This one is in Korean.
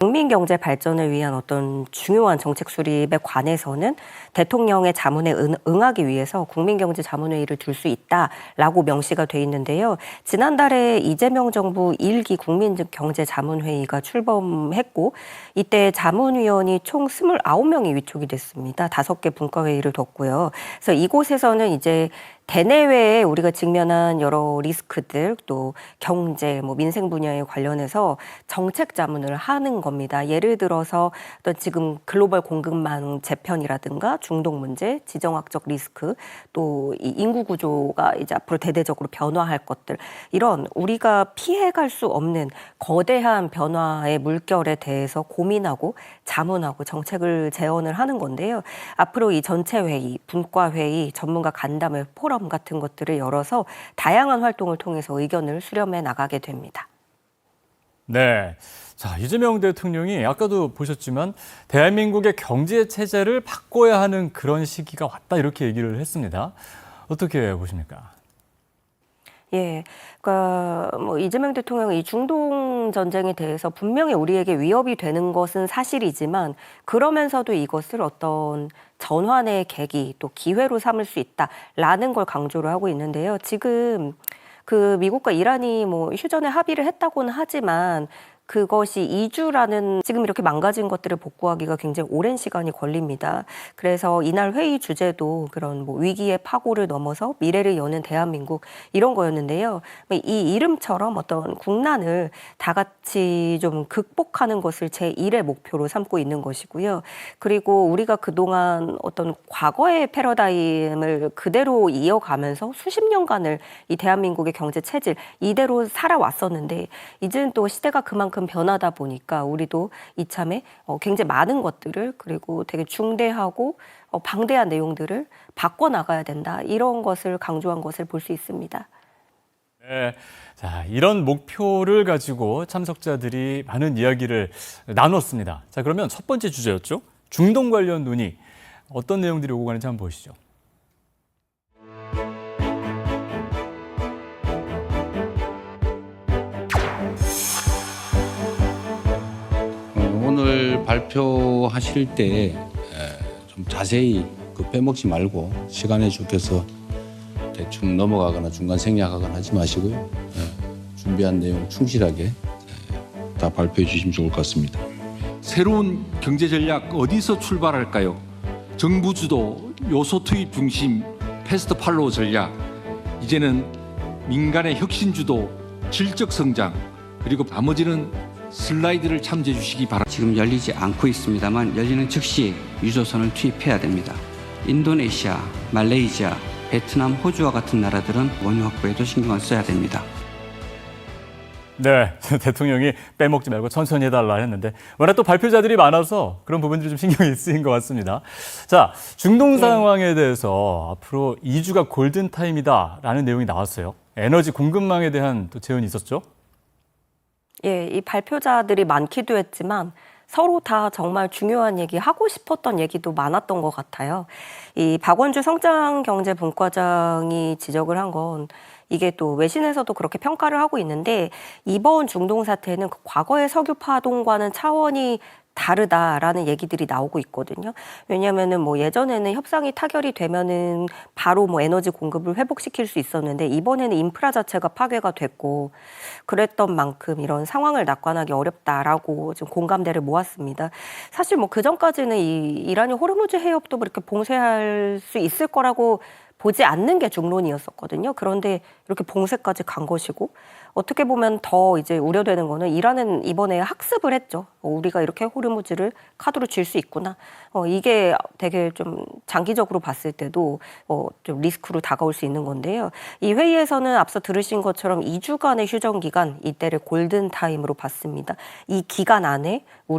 국민 경제 발전을 위한 어떤 중요한 정책 수립에 관해서는 대통령의 자문에 응하기 위해서 국민경제자문회의를 둘 수 있다라고 명시가 돼 있는데요. 지난달에 이재명 정부 1기 국민경제자문회의가 출범했고 이때 자문위원이 총 29명이 위촉이 됐습니다. 5개 분과회의를 뒀고요. 그래서 이곳에서는 이제 대내외에 우리가 직면한 여러 리스크들, 또 경제, 민생 분야에 관련해서 정책 자문을 하는 겁니다. 예를 들어서 어떤 지금 글로벌 공급망 재편이라든가 중동 문제, 지정학적 리스크, 또 이 인구 구조가 이제 앞으로 대대적으로 변화할 것들, 이런 우리가 피해갈 수 없는 거대한 변화의 물결에 대해서 고민하고 자문하고 정책을 제언을 하는 건데요. 앞으로 이 전체 회의, 분과 회의, 전문가 간담회, 포럼 같은 것들을 열어서 다양한 활동을 통해서 의견을 수렴해 나가게 됩니다. 네. 자, 이재명 대통령이 아까도 보셨지만 대한민국의 경제 체제를 바꿔야 하는 그런 시기가 왔다 이렇게 얘기를 했습니다. 어떻게 보십니까? 예, 그러니까 이재명 대통령이 이 중동 전쟁에 대해서 분명히 우리에게 위협이 되는 것은 사실이지만 그러면서도 이것을 어떤 전환의 계기 또 기회로 삼을 수 있다라는 걸 강조를 하고 있는데요. 지금 그 미국과 이란이 휴전에 합의를 했다고는 하지만 그것이 2주라는 지금 이렇게 망가진 것들을 복구하기가 굉장히 오랜 시간이 걸립니다. 그래서 이날 회의 주제도 그런 위기의 파고를 넘어서 미래를 여는 대한민국 이런 거였는데요. 이 이름처럼 어떤 국난을 다 같이 좀 극복하는 것을 제1의 목표로 삼고 있는 것이고요. 그리고 우리가 그동안 어떤 과거의 패러다임을 그대로 이어가면서 수십 년간을 이 대한민국의 경제 체질 이대로 살아왔었는데 이제는 또 시대가 그만큼 변하다 보니까 우리도 이참에 굉장히 많은 것들을 그리고 되게 중대하고 방대한 내용들을 바꿔나가야 된다. 이런 것을 강조한 것을 볼 수 있습니다. 네. 자, 이런 목표를 가지고 참석자들이 많은 이야기를 나눴습니다. 자, 그러면 첫 번째 주제였죠. 중동 관련 논의. 어떤 내용들이 오고 가는지 한번 보시죠. 오늘 발표하실 때 좀 자세히 빼먹지 말고 시간에 쫓겨서 대충 넘어가거나 중간 생략하거나 하지 마시고요. 준비한 내용 충실하게 다 발표해 주시면 좋을 것 같습니다. 새로운 경제 전략 어디서 출발할까요? 정부 주도, 요소 투입 중심, 패스트 팔로우 전략. 이제는 민간의 혁신 주도, 질적 성장, 그리고 나머지는 슬라이드를 참조해 주시기 바랍니다. 지금 열리지 않고 있습니다만 열리는 즉시 유조선을 투입해야 됩니다. 인도네시아, 말레이시아, 베트남, 호주와 같은 나라들은 원유 확보에도 신경을 써야 됩니다. 네, 대통령이 빼먹지 말고 천천히 해달라 했는데 워낙 또 발표자들이 많아서 그런 부분들이 좀 신경이 쓰인 것 같습니다. 자, 중동 상황에 대해서 앞으로 2주가 골든타임이다라는 내용이 나왔어요. 에너지 공급망에 대한 또 제언이 있었죠? 예, 이 발표자들이 많기도 했지만 서로 다 정말 중요한 얘기, 하고 싶었던 얘기도 많았던 것 같아요. 이 박원주 성장경제분과장이 지적을 한 건 이게 또 외신에서도 그렇게 평가를 하고 있는데 이번 중동 사태는 과거의 석유 파동과는 차원이 다르다라는 얘기들이 나오고 있거든요. 왜냐하면은 예전에는 협상이 타결이 되면은 바로 에너지 공급을 회복시킬 수 있었는데 이번에는 인프라 자체가 파괴가 됐고 그랬던 만큼 이런 상황을 낙관하기 어렵다라고 좀 공감대를 모았습니다. 사실 그 전까지는 이 이란이 호르무즈 해협도 그렇게 봉쇄할 수 있을 거라고 보지 않는 게 중론이었었거든요. 그런데 이렇게 봉쇄까지 간 것이고 어떻게 보면 더 이제 우려되는 거는 이란은 이번에 학습을 했죠. 우리가 이렇게 호르무즈를 카드로 쥘 수 있구나. 이게 되게 좀 장기적으로 봤을 때도 좀 리스크로 다가올 수 있는 건데요. 이 회의에서는 앞서 들으신 것처럼 2주간의 휴전 기간, 이때를 골든타임으로 봤습니다. 이 기간 안에 우리